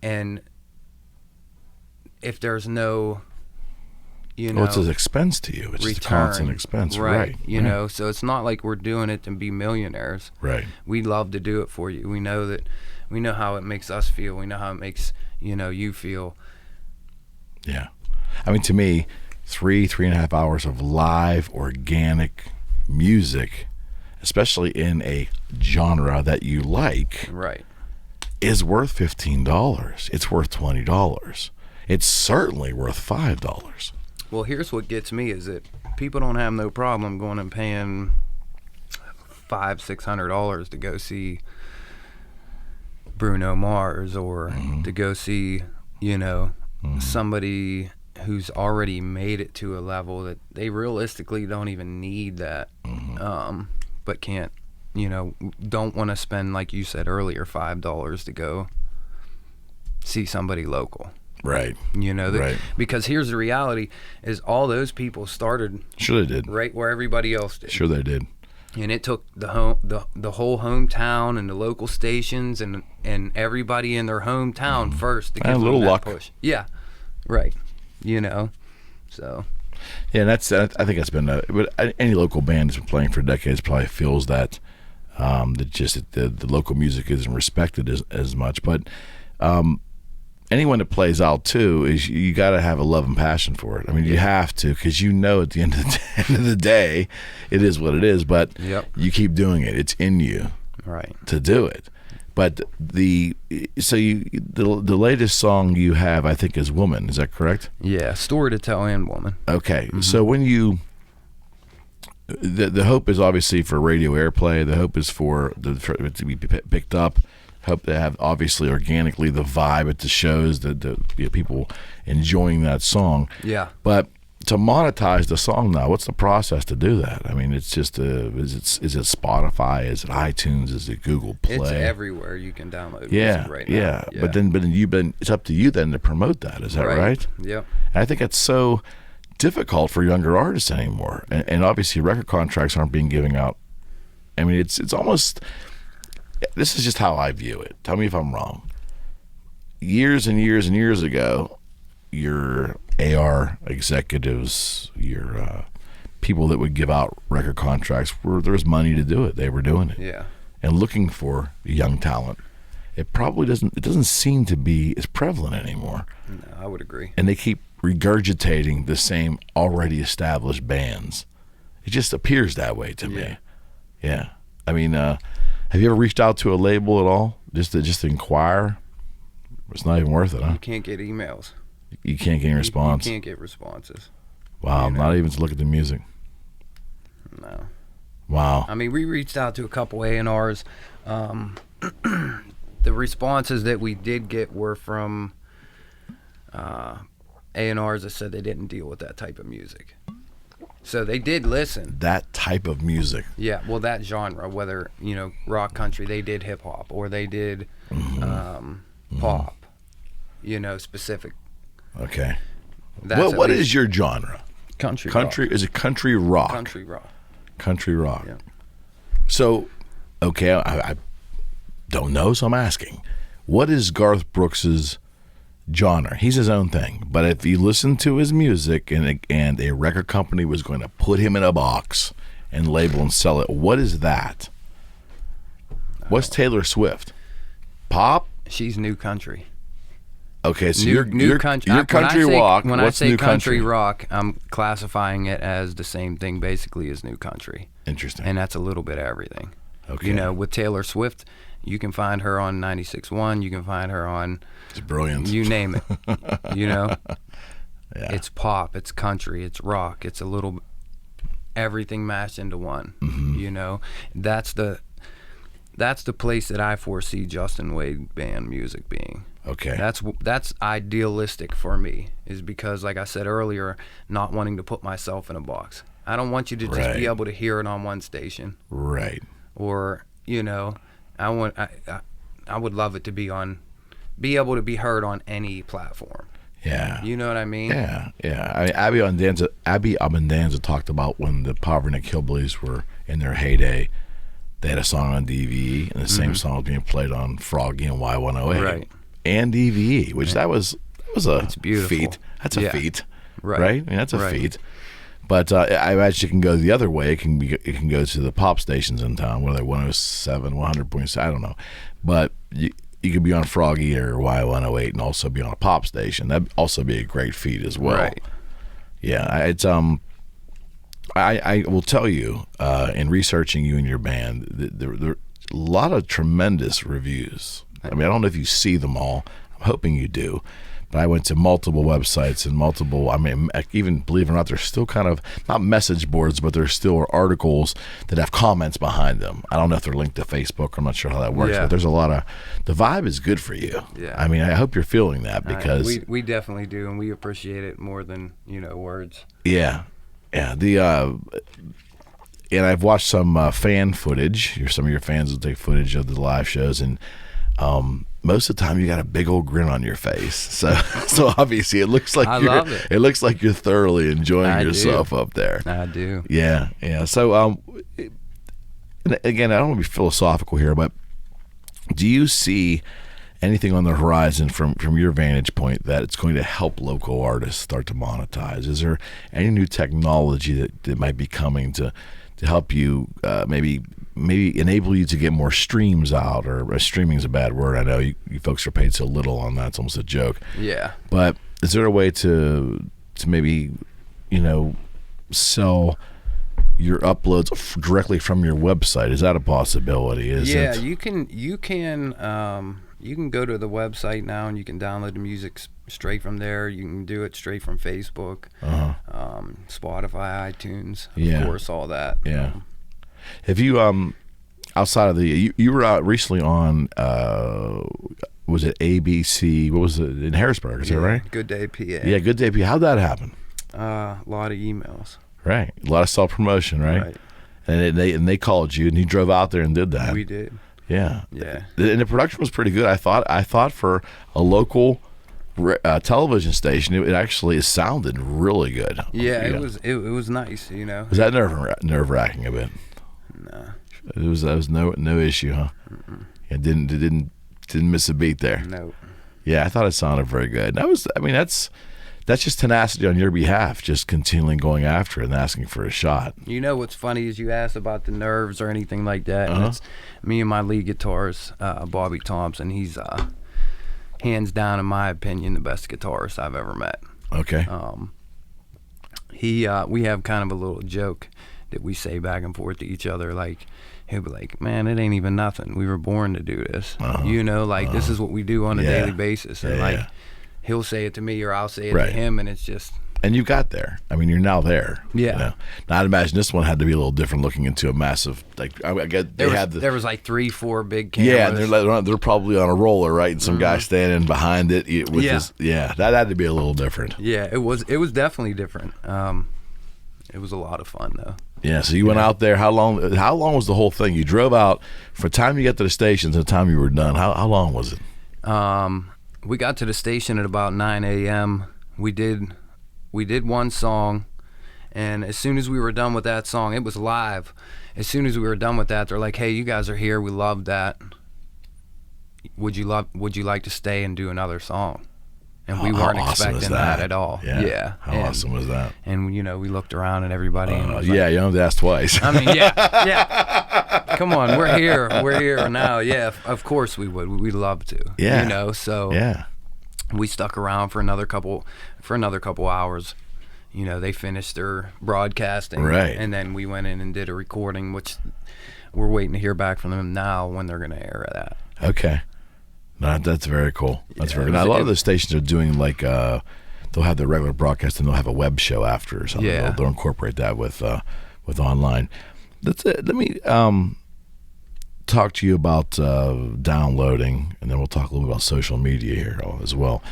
And if there's no, it's an expense to you. It's just a constant expense, right? So it's not like we're doing it to be millionaires. Right. We love to do it for you. We know how it makes us feel. We know how it makes, you feel. Yeah. I mean, to me, 3.5 hours of live, organic music, especially in a genre that you like, right, is worth $15. It's worth $20. It's certainly worth $5. Well, here's what gets me is that people don't have no problem going and paying $500-$600 to go see Bruno Mars or to go see, somebody who's already made it to a level that they realistically don't even need that, but can't, don't want to spend, like you said earlier, $5 to go see somebody local. Right. Right. Because here's the reality is all those people started sure they did right where everybody else did. Sure they did. And it took the whole hometown and the local stations and everybody in their hometown first to give them that push. Yeah, right. So. Yeah, and I think that's been but any local band that's been playing for decades probably feels that the local music isn't respected as much. But anyone that plays out too is you got to have a love and passion for it. I mean, you have to, because at the end of the day, it is what it is. But you keep doing it; it's in you, right, to do it. But the latest song you have, I think, is "Woman." Is that correct? Yeah, story to tell and woman. Okay, so when you the hope is obviously for radio airplay. The hope is for it to be picked up. Hope to have obviously organically the vibe at the shows, the people enjoying that song. Yeah. But to monetize the song now, what's the process to do that? I mean, it's just is it Spotify? Is it iTunes? Is it Google Play? It's everywhere you can download music right now. Yeah. But then it's up to you then to promote that. Is that right? Yep. And I think it's so difficult for younger artists anymore. And obviously record contracts aren't being given out. I mean, it's almost, this is just how I view it. Tell me if I'm wrong. Years and years and years ago, your AR executives, your people that would give out record contracts, there was money to do it. They were doing it. Yeah. And looking for young talent. It doesn't seem to be as prevalent anymore. No, I would agree. And they keep regurgitating the same already established bands. It just appears that way to me. Yeah. I mean, have you ever reached out to a label at all? Just to inquire? It's not even worth it, huh? You can't get emails. You can't get any response? You can't get responses. Wow, not even to look at the music. No. Wow. I mean, we reached out to a couple A&Rs. The responses that we did get were from A&Rs that said they didn't deal with that type of music. So they did listen. That type of music. Yeah, well, that genre, whether, rock, country, they did hip hop, or they did pop, specific. Okay. What is your genre? Country rock. Is it country rock? Country rock. Country rock. Yeah. So, okay, I don't know, so I'm asking. What is Garth Brooks's genre? He's his own thing. But if you listen to his music and a record company was going to put him in a box and label and sell it, what is that? What's Taylor Swift? Pop? She's new country. Okay, so new country. You're country rock. When What's I say new country rock, I'm classifying it as the same thing basically as new country. Interesting. And that's a little bit of everything. Okay. With Taylor Swift, you can find her on 96.1. You can find her on. It's brilliant. You name it. Yeah. It's pop. It's country. It's rock. It's a little everything mashed into one. Mm-hmm. That's the place that I foresee Justin Wade band music being. Okay. That's idealistic for me, is because, like I said earlier, not wanting to put myself in a box. I don't want you to just be able to hear it on one station. Right. Or, I would love it to be able to be heard on any platform. Yeah. You know what I mean? Yeah. I mean, Abby Abendanza talked about when the Poverty and the Hillbillies were in their heyday. They had a song on DVE, and the same song was being played on Froggy and Y108. Right. And DVE, which that was a It's beautiful. feat. That's a feat. Right. I mean, that's a feat. But I imagine it can go the other way. It can go to the pop stations in town, whether they're 107, 100.7, I don't know. But you could be on Froggy or Y108 and also be on a pop station. That'd also be a great feat as well. Right. Yeah, it's I will tell you, in researching you and your band, there are a lot of tremendous reviews. I mean, I don't know if you see them all. I'm hoping you do. But I went to multiple websites and even believe it or not, there's still kind of, not message boards, but there's still articles that have comments behind them. I don't know if they're linked to Facebook. I'm not sure how that works. Yeah. But there's the vibe is good for you. Yeah. I mean, I hope you're feeling that because. We definitely do, and we appreciate it more than, words. Yeah. Yeah. And I've watched some fan footage. Some of your fans will take footage of the live shows, and most of the time you got a big old grin on your face. So obviously it looks like it looks like you're thoroughly enjoying yourself up there. I do. Yeah. So again, I don't want to be philosophical here, but do you see anything on the horizon from your vantage point that it's going to help local artists start to monetize? Is there any new technology that might be coming to help you maybe enable you to get more streams out? Or streaming is a bad word. I know you folks are paid so little on that. It's almost a joke. Yeah. But is there a way to maybe, sell your uploads directly from your website? Is that a possibility? You can go to the website now and you can download the music straight from there. You can do it straight from Facebook, Spotify, iTunes, of course, all that. Yeah. Have you outside of the, you were out recently on, was it ABC? What was it in Harrisburg? Is that right? Good Day PA. Yeah, Good Day PA. How'd that happen? A lot of emails. Right, a lot of self promotion, right? And they called you, and you drove out there and did that. We did. Yeah, Yeah. And the production was pretty good. I thought for a local television station, it actually sounded really good. Yeah, it was nice. Was that nerve wracking a bit? No. That was no issue, huh? Mm-mm. It didn't miss a beat there. No. Yeah, I thought it sounded very good. That's just tenacity on your behalf, just continually going after it and asking for a shot. What's funny is you asked about the nerves or anything like that. And it's me and my lead guitarist, Bobby Thompson. He's hands down, in my opinion, the best guitarist I've ever met. Okay. We have kind of a little joke that we say back and forth to each other. Like, he'll be like, "Man, it ain't even nothing. We were born to do this. This is what we do on a daily basis." And he'll say it to me or I'll say it to him, and it's just. And you got there. I mean, you're now there. Yeah. Now, I'd imagine this one had to be a little different, looking into a massive. I get there was like 3-4 big cameras. Yeah, and they're probably on a roller, right? And some guy standing behind it with his. Yeah, that had to be a little different. Yeah, it was definitely different. It was a lot of fun though. Yeah, so you went out there. How long was the whole thing? You drove out for time you get to the stations and the time you were done. How long was it? We got to the station at about 9 a.m. We did one song, and as soon as we were done with that song, it was live. As soon as we were done with that, they're like, "Hey, you guys are here. We love that. Would you like to stay and do another song?" And we weren't expecting that at all. Yeah. How awesome was that? And we looked around at everybody. And was you don't have to ask twice. I mean, yeah. Come on, we're here now. Yeah, of course we would. We'd love to. Yeah. So yeah. We stuck around for another couple hours. They finished their broadcasting, right? And then we went in and did a recording, which we're waiting to hear back from them now when they're going to air that. Okay. No, that's very cool. That's very good. Now, a lot of the stations are doing like they'll have their regular broadcast and they'll have a web show after or something. Yeah. They'll incorporate that with online. That's it. Let me talk to you about downloading, and then we'll talk a little bit about social media here as well.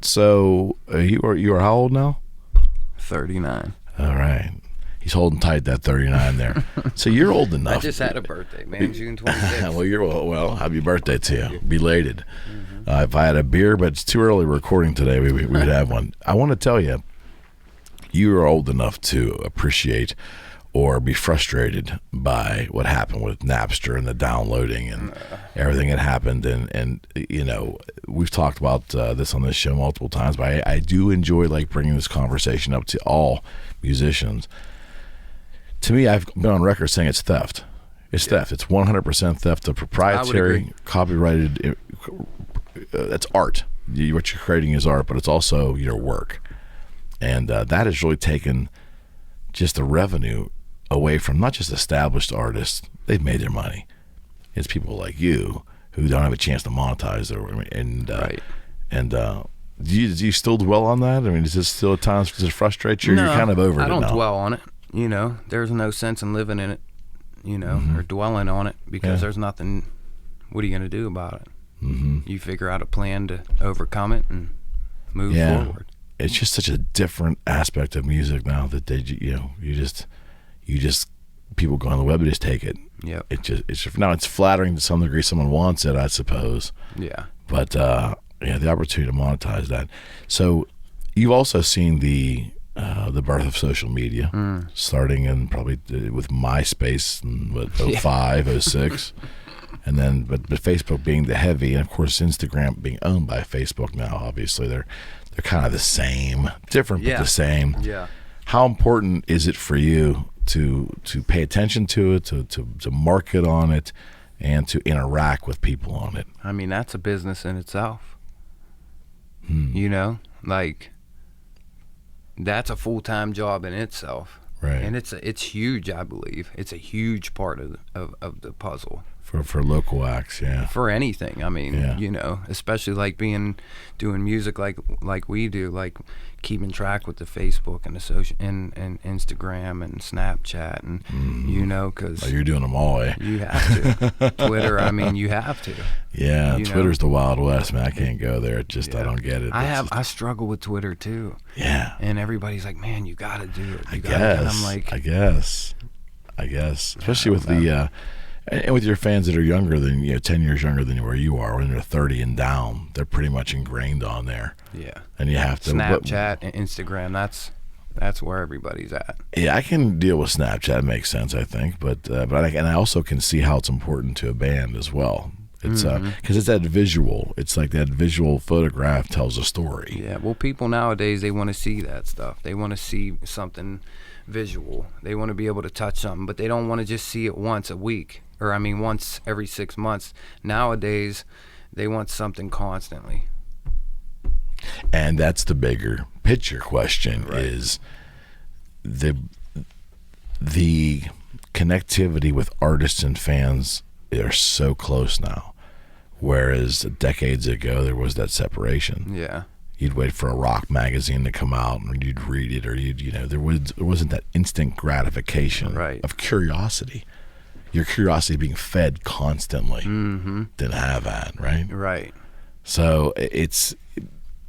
So you are how old now? 39. All right. He's holding tight that 39 there. So you're old enough. I just had a birthday, man, June 26th. Well, happy birthday to you. Belated. If I had a beer, but it's too early recording today, we would have one. I want to tell you, you are old enough to appreciate or be frustrated by what happened with Napster and the downloading and everything that happened. And we've talked about this on this show multiple times, but I do enjoy bringing this conversation up to all musicians. To me, I've been on record saying it's theft. It's theft. It's 100% theft of proprietary, copyrighted. That's art. What you're creating is art, but it's also your work. And that has really taken just the revenue away from not just established artists. They've made their money. It's people like you who don't have a chance to monetize their work. Right. And do you still dwell on that? I mean, is this still at times does it frustrate you? No, You're kind of over it now. I don't dwell on it. There's no sense in living in it, or dwelling on it because there's nothing. What are you going to do about it? Mm-hmm. You figure out a plan to overcome it and move forward. It's just such a different aspect of music now that you just people go on the web and just take it. Yeah. It's flattering to some degree. Someone wants it, I suppose. Yeah. But the opportunity to monetize that. So you've also seen the birth of social media, starting in probably with MySpace in 05, 06. And then, but Facebook being the heavy, and of course Instagram being owned by Facebook now. Obviously, they're kind of the same, different but the same. Yeah. How important is it for you to pay attention to it, to market on it, and to interact with people on it? I mean, that's a business in itself. That's a full-time job in itself. Right. And it's huge, I believe. It's a huge part of the puzzle for local acts, yeah. For anything, I mean, Yeah. you know, especially like doing music like we do, like keeping track with the Facebook and the social and Instagram and Snapchat and you know, because Oh, you're doing them all, eh? you have to. Twitter, I mean, you have to. Yeah, You know? Twitter's the Wild West, man. I can't go there. It just I don't get it. I struggle with Twitter too. Yeah. And everybody's like, man, you got to do it. I You guess. gotta. And I'm like, I guess. Especially with the and with your fans that are younger than 10 years younger than where you are, when they're 30 and down, they're pretty much ingrained on there. yeah. And you have to Snapchat and Instagram, that's where everybody's at. Yeah, I can deal with Snapchat. It makes sense, I think, but I also can see how it's important to a band as well. It's because it's that visual. It's like that visual photograph tells a story. Yeah, well, people nowadays, they want to see that stuff. They want to see something visual. They want to be able to touch something, but they don't want to just see it once a week, or I mean once every 6 months. Nowadays, they want something constantly. And that's the bigger picture question, is the connectivity with artists and fans are so close now, whereas decades ago there was that separation. Yeah. You'd wait for a rock magazine to come out and you'd read it, or there wasn't that instant gratification of curiosity. Your curiosity being fed constantly. Didn't have that, right? Right. So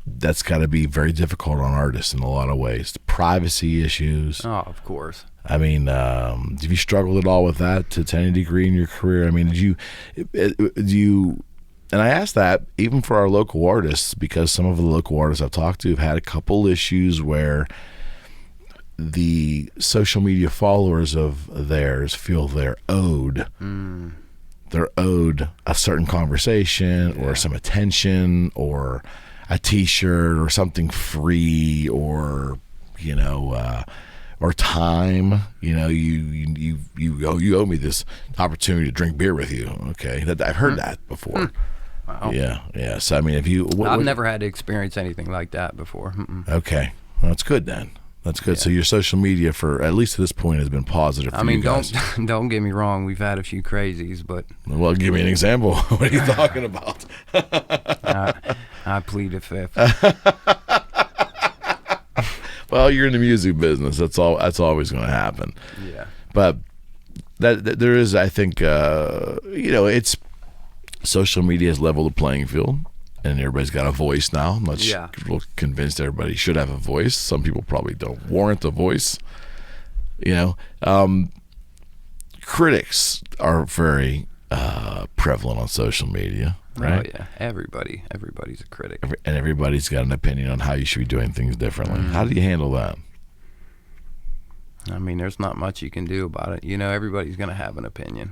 that's got to be very difficult on artists in a lot of ways. The privacy issues. Oh, of course. I mean, have you struggled at all with that to any degree in your career? I mean, do you? And I ask that even for our local artists, because some of the local artists I've talked to have had a couple issues where the social media followers of theirs feel they're owed a certain conversation or some attention or a T-shirt or something free or or time. You owe me this opportunity to drink beer with you. Okay, I've heard that before. Wow. Yeah. So I mean, I've never had to experience anything like that before. Okay, well, that's good then. That's good. Yeah. So your social media, for at least at this point, has been positive for you guys. Don't get me wrong. We've had a few crazies, but well, give me an example. What are you talking about? I plead the fifth. Well, you're in the music business. That's always going to happen. Yeah. But that there is, I think, it's social media has leveled the playing field. And everybody's got a voice now. I'm not convinced everybody should have a voice. Some people probably don't warrant a voice. Critics are very prevalent on social media, right? Oh, yeah. Everybody's a critic. And everybody's got an opinion on how you should be doing things differently. How do you handle that? I mean, there's not much you can do about it. Everybody's going to have an opinion.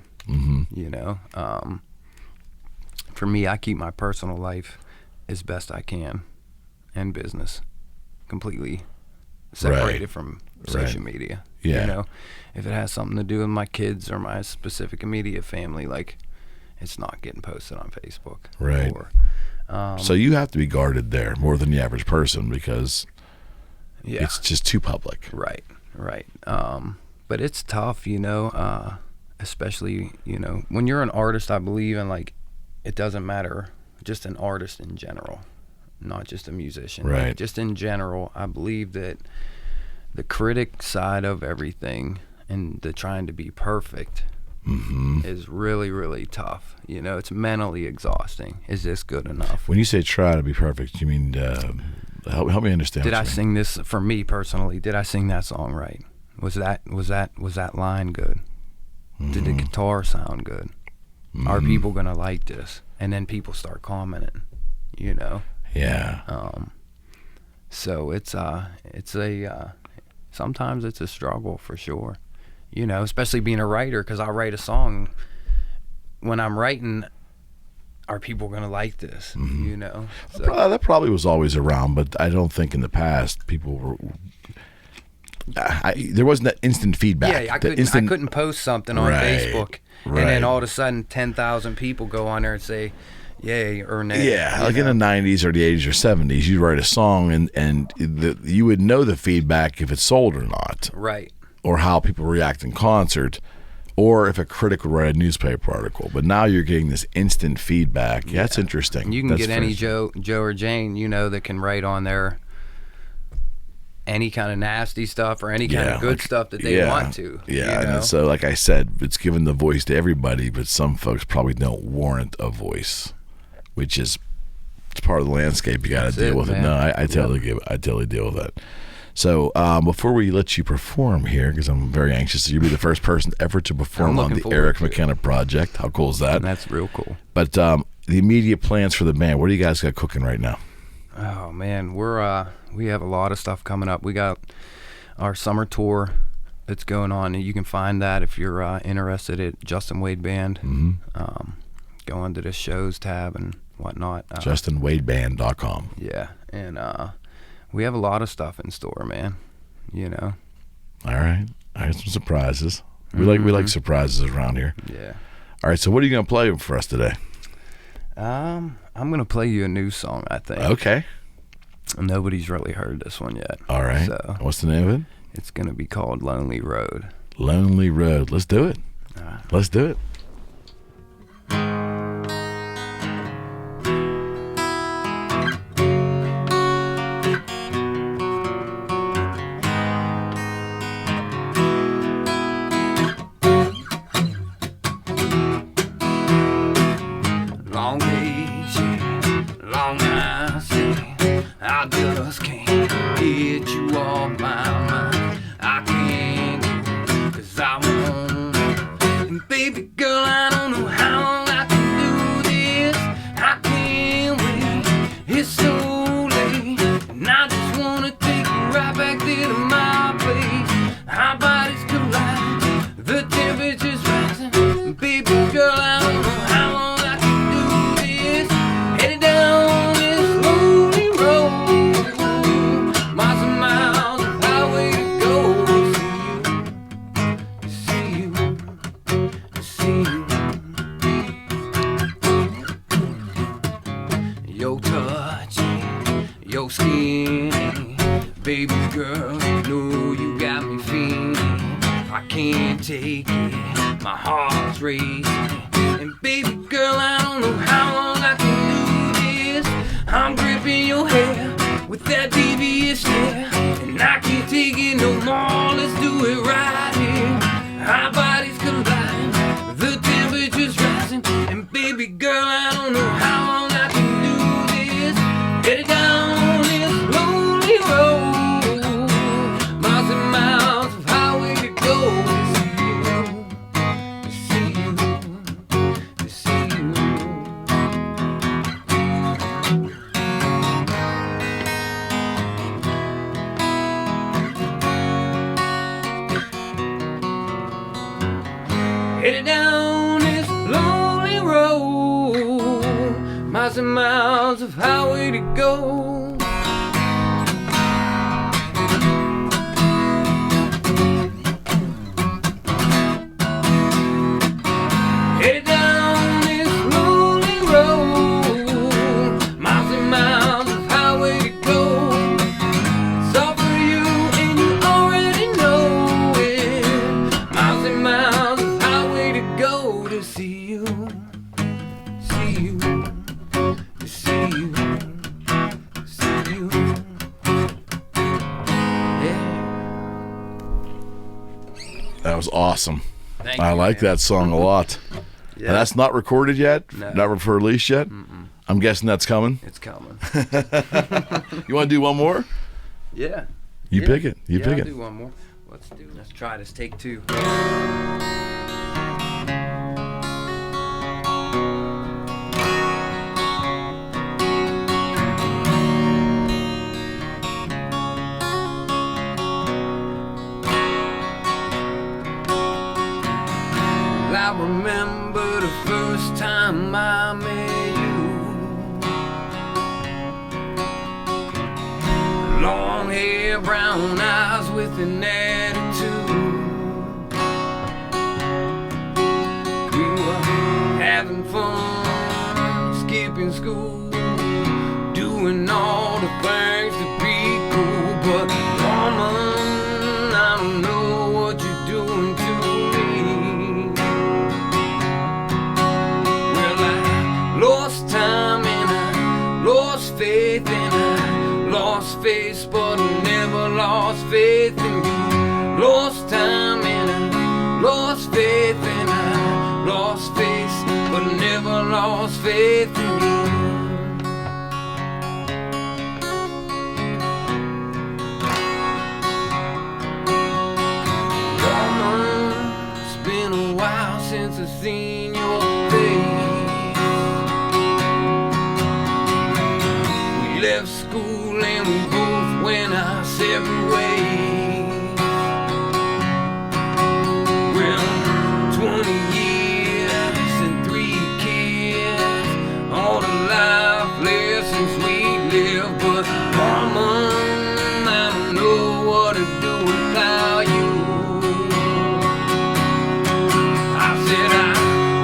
For me, I keep my personal life as best I can and business completely separated from social media. Yeah. If it has something to do with my kids or my specific immediate family, like, it's not getting posted on Facebook. Right. So you have to be guarded there more than the average person because it's just too public. Right. But it's tough, especially, when you're an artist, I believe in, like, it doesn't matter, just an artist in general, not just a musician. Right. Like, just in general, I believe that the critic side of everything and the trying to be perfect is really, really tough. It's mentally exhausting. Is this good enough? When you say try to be perfect, you mean help me understand. Did I sing this, for me personally, did I sing that song right? Was that line good? Did the guitar sound good? Are people gonna like this? And then people start commenting, Yeah. So it's sometimes it's a struggle for sure, especially being a writer, because I write a song. When I'm writing, are people gonna like this? So, that probably was always around, but I don't think in the past people were. There wasn't that instant feedback. Yeah, I couldn't post something on Facebook. Right. And then all of a sudden 10,000 people go on there and say yay or nay. Yeah, like in the 90s or the 80s or 70s, you'd write a song and you would know the feedback if it sold or not. Right. Or how people react in concert. or if a critic would write a newspaper article. But now you're getting this instant feedback. Yeah, that's interesting. You can That's get any fascinating. Joe or Jane, that can write on there any kind of nasty stuff or any kind of good stuff that they want to. Yeah, and so like I said, it's given the voice to everybody, but some folks probably don't warrant a voice, which is it's part of the landscape. You got to deal with it. No, I totally deal with that. So before we let you perform here, because I'm very anxious, you'll be the first person ever to perform on the Eric McKenna project. How cool is that? That's real cool. But the immediate plans for the band, what do you guys got cooking right now? Oh man, we have a lot of stuff coming up. We got our summer tour that's going on, and you can find that if you're interested at Justin Wade Band. Mm-hmm. Go onto the shows tab and whatnot. JustinWadeBand.com. Yeah, and we have a lot of stuff in store, man. All right, I got some surprises. We like surprises around here. Yeah. All right, so what are you gonna play for us today? I'm gonna play you a new song, I think. Okay. Nobody's really heard this one yet. All right. So what's the name of it? it's gonna be called Lonely Road. Lonely Road. Let's do it. Let's do it. Long days, long nights, I just can't get you off my mind. I can't go, 'cause I won't. And baby girl, I don't know how I can do this. I can't wait, it's so late. And I just wanna take you right back there to my place. Our bodies collide, the temperature's rising. Baby girl, I don't know how long I can do this. Headed down this lonely road, miles and miles of highway to go. To see you, to see you. Your touch, your skin, baby girl, you know you got me feeling. I can't take it, my heart's racing. And baby girl, I don't know how long I can do this. I'm gripping your hair with that devious stare, and I can't take it no more. Let's do it right here. Our bodies colliding, the temperature's rising. And baby girl, I don't know how long I can do this. Headed down this lonely road, miles and miles of highway to go. To see you, to see you. Headed down this lonely road, miles and miles of highway to go. Headed down this lonely road, miles and miles of highway to go. It's all for you and you already know it. Miles and miles of highway to go to see you, see you, to see you, see you. Yeah. That was awesome. Thank I you, like man. that song a lot. Yeah. And that's not recorded yet? No. Not for release yet? I'm guessing that's coming. It's coming. You want to do one more? Yeah. You Yeah. pick it. You Yeah, pick I'll it. do one more. Let's try this. Take two. I remember the first time I met you. Long hair, brown eyes with an attitude. We were having fun, skipping school, doing all the things to be cool. But woman, I don't know what you're doing to me. face, but I never lost faith in you. Lost time and I lost faith and I lost face, but I never lost faith in you. Since I've seen your face, we left school and we both went our separate ways. Well, 20 years and 3 kids, all the life lessons we lived, but mama, I don't know what to do without you.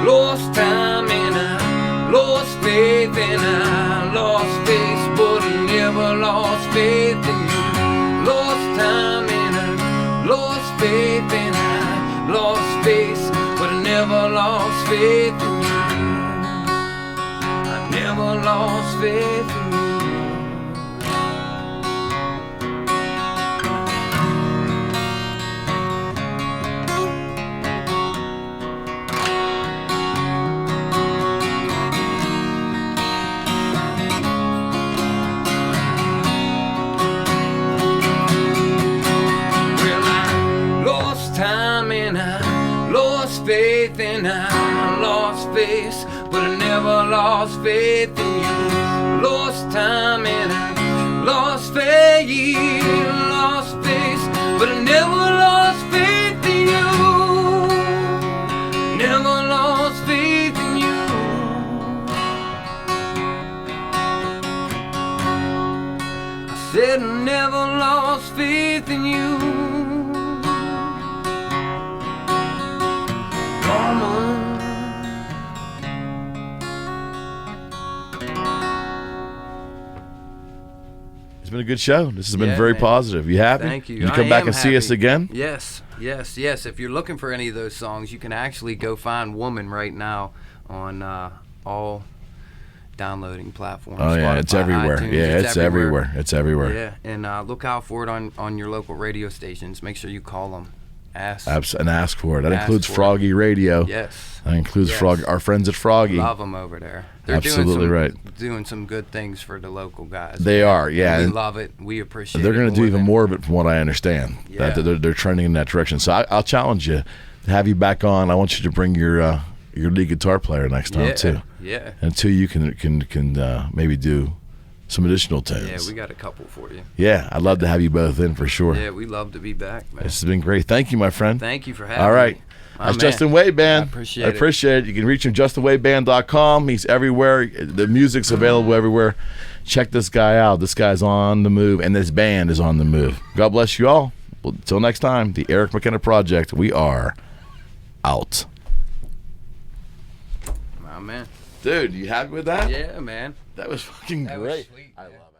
Lost time and I lost faith and I lost faith, but I never lost faith in you. Lost time and I lost faith and I lost faith, but I never lost faith in you. I never lost faith in you. Faith and I lost faith, but I never lost faith in you. Lost time and I lost faith, but I never lost faith in you. Never lost faith in you. I said I never lost faith in you. It's been a good show. This has been very positive. You happy? Thank you. Can you come back and see us again? Yes. If you're looking for any of those songs, you can actually go find Woman right now on all downloading platforms. Oh, yeah, Spotify, it's everywhere. iTunes, Yeah, it's everywhere. It's everywhere. Yeah, and look out for it on your local radio stations. Make sure you call them. Ask for it. That includes Froggy Radio. Yes. That includes Froggy. Our friends at Froggy. Love them over there. They're Absolutely doing some good things for the local guys. They are, yeah. And we love it. We appreciate it. They're going to do even more of it from what I understand. Yeah. They're trending in that direction. So I'll challenge you to have you back on. I want you to bring your lead guitar player next time too. Yeah. And two, you can maybe do some additional tunes. Yeah, we got a couple for you. Yeah, I'd love to have you both in for sure. Yeah, we love to be back, man. This has been great. Thank you, my friend. Thank you for having me. All right. That's Justin Wade Band. I appreciate it. You can reach him justinwadeband.com. He's everywhere. The music's available everywhere. Check this guy out. This guy's on the move, and this band is on the move. God bless you all. Well, until next time, the Eric McKenna Project. We are out. My man. Dude, you happy with that? Yeah, man. That was fucking great. Sweet, I love it.